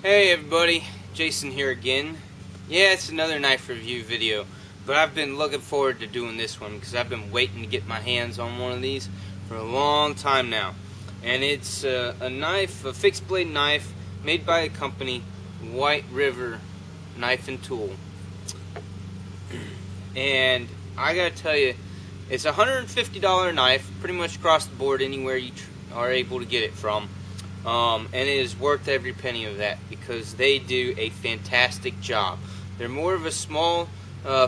Hey everybody, Jason here again. Yeah, it's another knife review video, but I've been looking forward to doing this one because I've been waiting to get my hands on one of these for a long time now. And it's a knife, a fixed blade knife made by a company, White River Knife and Tool. And I gotta tell you, it's a $150 knife, pretty much across the board anywhere you are able to get it from. And it is worth every penny of that because they do a fantastic job. They're more of a small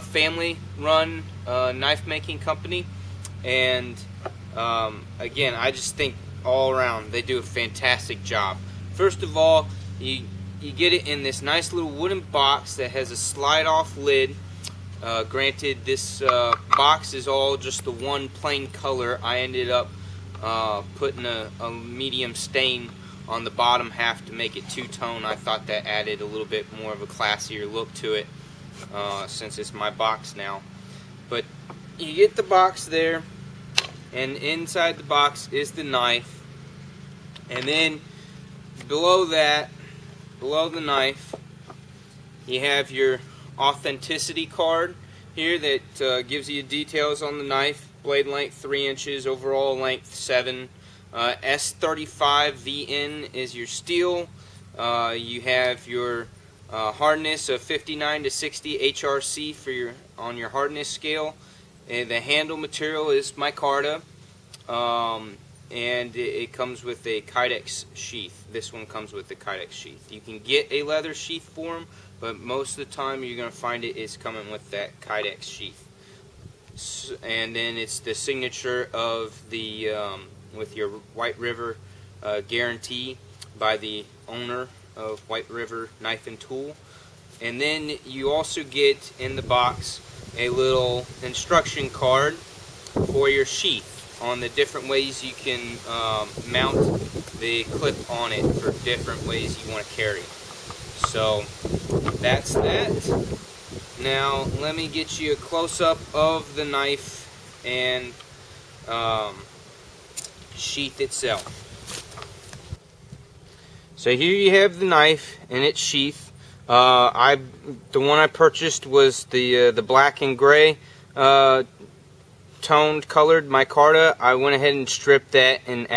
family-run knife-making company, and again, I just think all around they do a fantastic job. First of all, you get it in this nice little wooden box that has a slide-off lid. Granted, this box is all just the one plain color. I ended up putting a medium stain on the bottom half to make it two-tone. I thought that added a little bit more of a classier look to it since it's my box now. But you get the box there, and inside the box is the knife, and then below that, below the knife, you have your authenticity card here that gives you details on the knife. Blade length 3 inches, overall length 7. S35 VN is your steel. You have your hardness of 59 to 60 HRC for on your hardness scale. And the handle material is micarta, and it comes with a Kydex sheath. This one comes with the Kydex sheath. You can get a leather sheath for them, but most of the time you're going to find it is coming with that Kydex sheath. And then it's the signature of the with your White River guarantee by the owner of White River Knife and Tool. And then you also get in the box a little instruction card for your sheath on the different ways you can mount the clip on it for different ways you want to carry. So that's that. Now let me get you a close-up of the knife and sheath itself. So here you have the knife and its sheath. The one I purchased was the black and gray toned colored micarta. I went ahead and stripped that and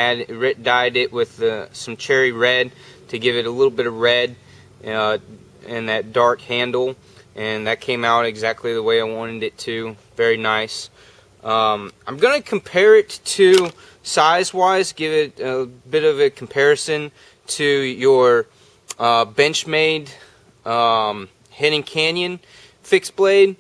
dyed it with some cherry red to give it a little bit of red and that dark handle, and that came out exactly the way I wanted it to. Very nice. I'm going to compare it to size-wise, give it a bit of a comparison to your Benchmade Hidden Canyon fixed blade.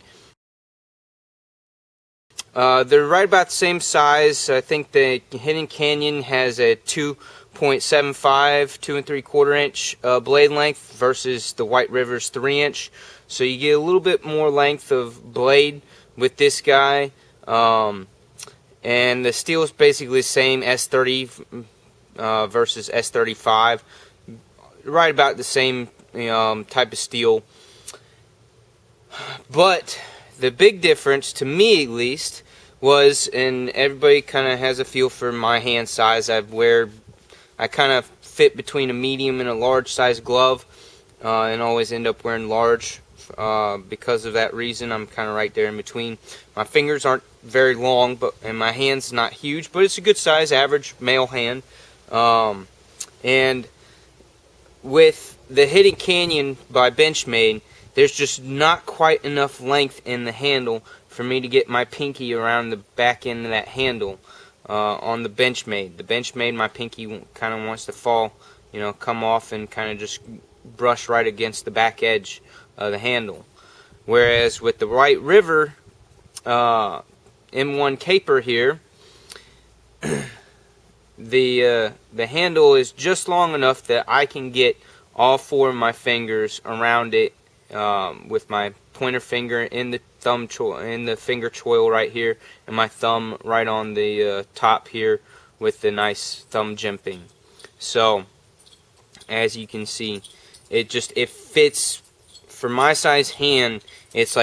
They're right about the same size. I think the Hidden Canyon has a 2.75, 2 3/4 inch blade length versus the White River's 3 inch. So you get a little bit more length of blade with this guy. And the steel is basically the same, S30 versus S35. Right about the same type of steel. But the big difference, to me at least, was, and everybody kind of has a feel for my hand size, I kind of fit between a medium and a large size glove, and always end up wearing large. Because of that reason, I'm kind of right there in between. My fingers aren't very long, and my hand's not huge, but it's a good size, average male hand. And with the Hidden Canyon by Benchmade, there's just not quite enough length in the handle for me to get my pinky around the back end of that handle on the Benchmade. The Benchmade, my pinky kind of wants to fall, come off and kind of just brush right against the back edge of the handle. Whereas with the White River M1 Caper here, the handle is just long enough that I can get all 4 of my fingers around it with my pointer finger in the finger choil right here, and my thumb right on the top here with the nice thumb jimping. So as you can see, it fits. For my size hand, it's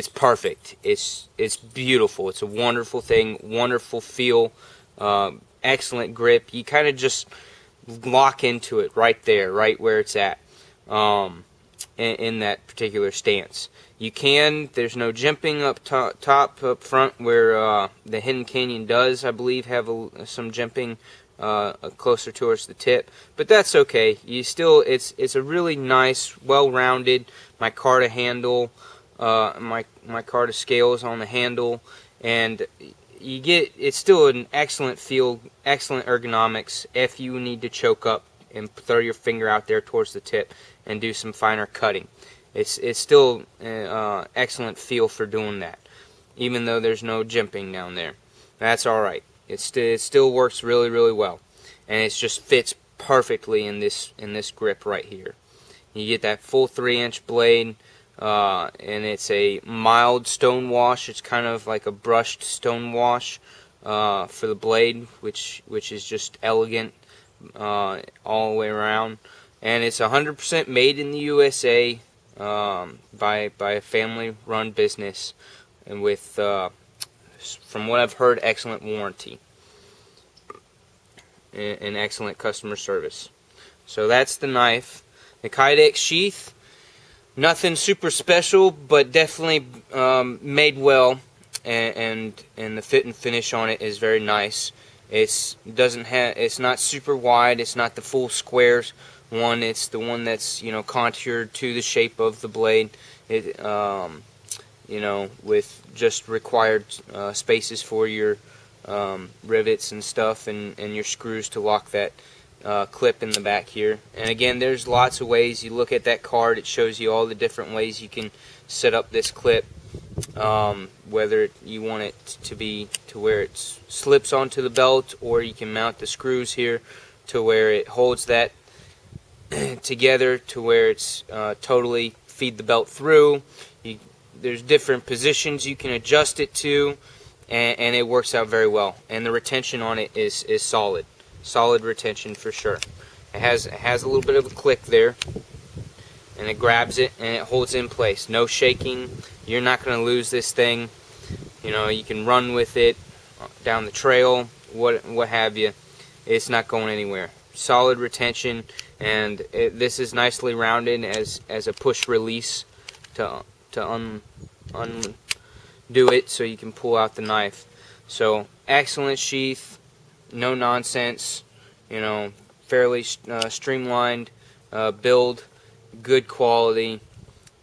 perfect. It's beautiful. It's a wonderful thing, wonderful feel, excellent grip. You kind of just lock into it right there, right where it's at. in that particular stance. You can, there's no jimping up top up front where the Hidden Canyon does, I believe, have some jimping closer towards the tip, but that's okay. You still, it's a really nice, well-rounded micarta handle, micarta scales on the handle, and you get, it's still an excellent feel, excellent ergonomics if you need to choke up and throw your finger out there towards the tip and do some finer cutting. It's still excellent feel for doing that, even though there's no jimping down there. That's all right. It still works really, really well, and it just fits perfectly in this grip right here. You get that full 3-inch blade, and it's a mild stone wash. It's kind of like a brushed stone wash for the blade, which is just elegant all the way around. And it's 100% made in the USA. By a family-run business, and with, from what I've heard, excellent warranty and excellent customer service. So that's the knife. The Kydex Sheath, nothing super special, but definitely made well, and the fit and finish on it is very nice. It's not super wide. It's not the full squares one. It's the one that's, you know, contoured to the shape of the blade. It you know, with just required spaces for your rivets and stuff, and your screws to lock that clip in the back here. And again, there's lots of ways. You look at that card, it shows you all the different ways you can set up this clip, whether you want it to be to where it slips onto the belt, or you can mount the screws here to where it holds that together to where it's totally feed the belt through. There's different positions you can adjust it to, and it works out very well. And the retention on it is solid retention for sure. It has a little bit of a click there, and it grabs it and it holds it in place. No shaking. You're not going to lose this thing. You know, you can run with it down the trail, what have you. It's not going anywhere. Solid retention, and this is nicely rounded as a push release to undo it so you can pull out the knife. So excellent sheath, no nonsense, you know, fairly streamlined build, good quality.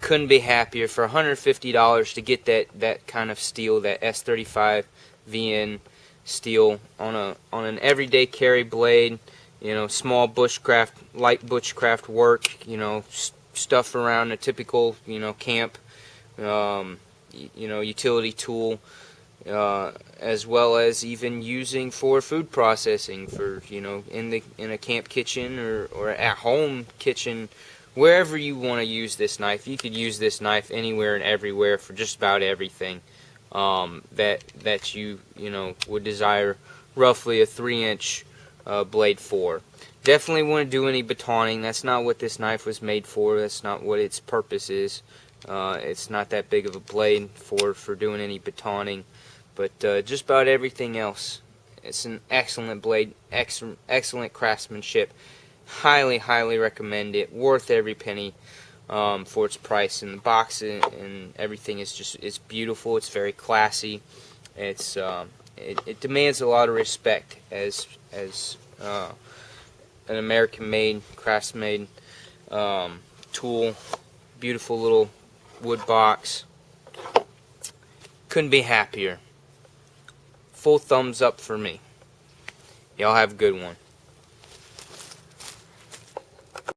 Couldn't be happier. For $150 to get that kind of steel, that S35 VN steel on an everyday carry blade. You know, small bushcraft, light bushcraft work. You know, stuff around a typical, you know, camp. You know, utility tool, as well as even using for food processing, for, you know, in a camp kitchen or at home kitchen. Wherever you want to use this knife, you could use this knife anywhere and everywhere for just about everything that you know would desire roughly a 3-inch blade for. Definitely wouldn't do any batoning. That's not what this knife was made for. That's not what its purpose is. It's not that big of a blade for doing any batoning, but just about everything else. It's an excellent blade, excellent craftsmanship. Highly, highly recommend it. Worth every penny for its price. And the box and everything is just, it's beautiful. It's very classy. It's it demands a lot of respect as an American-made, crafts-made tool. Beautiful little wood box. Couldn't be happier. Full thumbs up for me. Y'all have a good one.